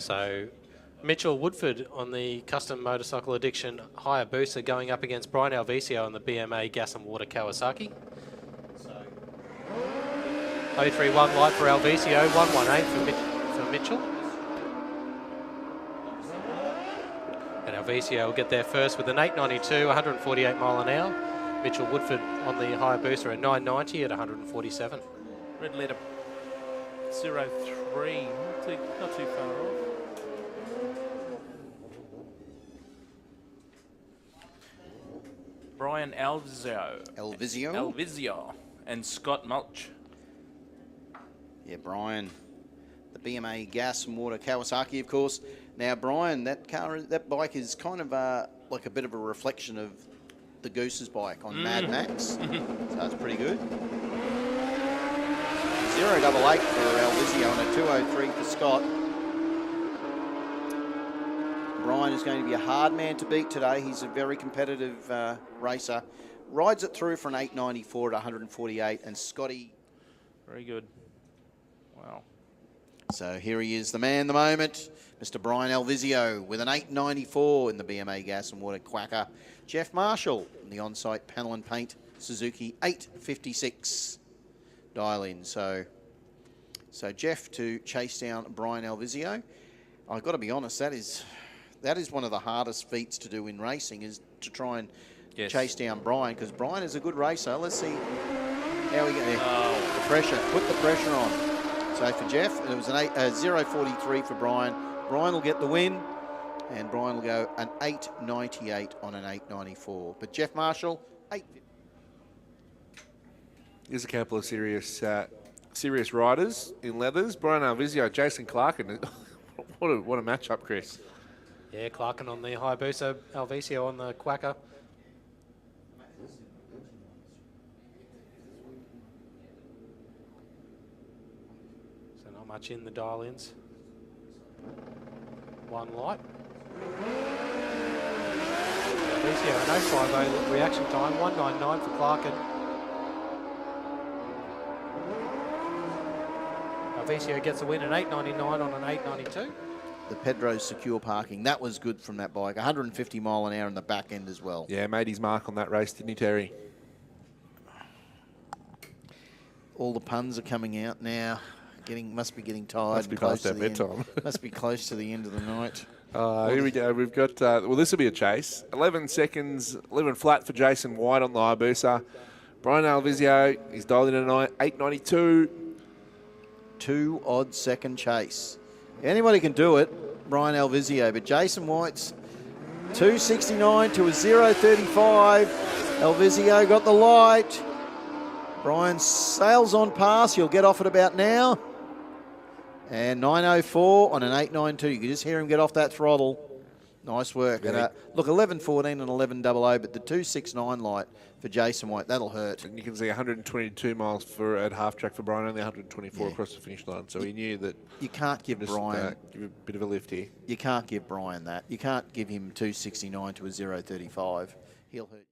So Mitchell Woodford on the Custom Motorcycle Addiction Hayabusa going up against Brian Alvicio on the BMA Gas and Water Kawasaki. So 031 light for Alvicio, 118 for Mitchell. And Alvicio will get there first with an 892, 148 mile an hour. Mitchell Woodford on the Hayabusa at 990 at 147. Red letter 03, not too far off. Brian Alvizio and Scott Mulch. Yeah, Brian, the BMA Gas and Water Kawasaki, of course. Now, Brian, that bike is kind of like a bit of a reflection of the Goose's bike on Mad Max, so it's pretty good. 088 for Alvizio and a 203 for Scott. Brian is going to be a hard man to beat today. He's a very competitive racer. Rides it through for an 894 at 148, and Scotty. Very good. Wow. So here he is, the man, the moment, Mr. Brian Alvizio with an 894 in the BMA Gas and Water Quacker. Jeff Marshall in the on-site panel and paint Suzuki 856 dial in. So Jeff to chase down Brian Alvizio. I've got to be honest, that is one of the hardest feats to do in racing, is to try and chase down Brian, because Brian is a good racer. Let's see how we get there. Oh. The pressure, put the pressure on. So for Jeff, it was an 043 for Brian. Brian will get the win, and Brian will go an 898 on an 894. But Jeff Marshall, 850. Here's a couple of serious riders in leathers. Brian Alvizio, Jason Clarkin. What a matchup, Chris. Yeah, Clarkin on the Hayabusa, Alvicio on the Quacker. So not much in the dial-ins. One light. Alvicio, an 050 reaction time, 199 for Clarkin. Alvicio gets a win at 899 on an 892. The Pedro's secure parking, that was good from that bike. 150 mile an hour in the back end as well. Yeah, made his mark on that race, didn't he, Terry? All the puns are coming out now. Must be getting tired. Must be past our bedtime. Must be close to the end of the night. Here we go. We've got, well, this will be a chase. 11 seconds, 11 flat for Jason White on the Hayabusa. Brian Alvizio, he's dialed in at 892. 2 odd second chase. Anybody can do it, Brian Alvizio, but Jason White's 269 to a 035. Alvizio got the light. Brian sails on past. He'll get off at about now. And 904 on an 892. You can just hear him get off that throttle. Nice work. Yeah. And, look, 1114 and 1100, but the 269 light for Jason White, that'll hurt. And you can see 122 miles at half track for Brian, only 124 across the finish line. So he knew that you can't give Brian give a bit of a lift here. You can't give Brian that. You can't give him 269 to a 035. He'll hurt.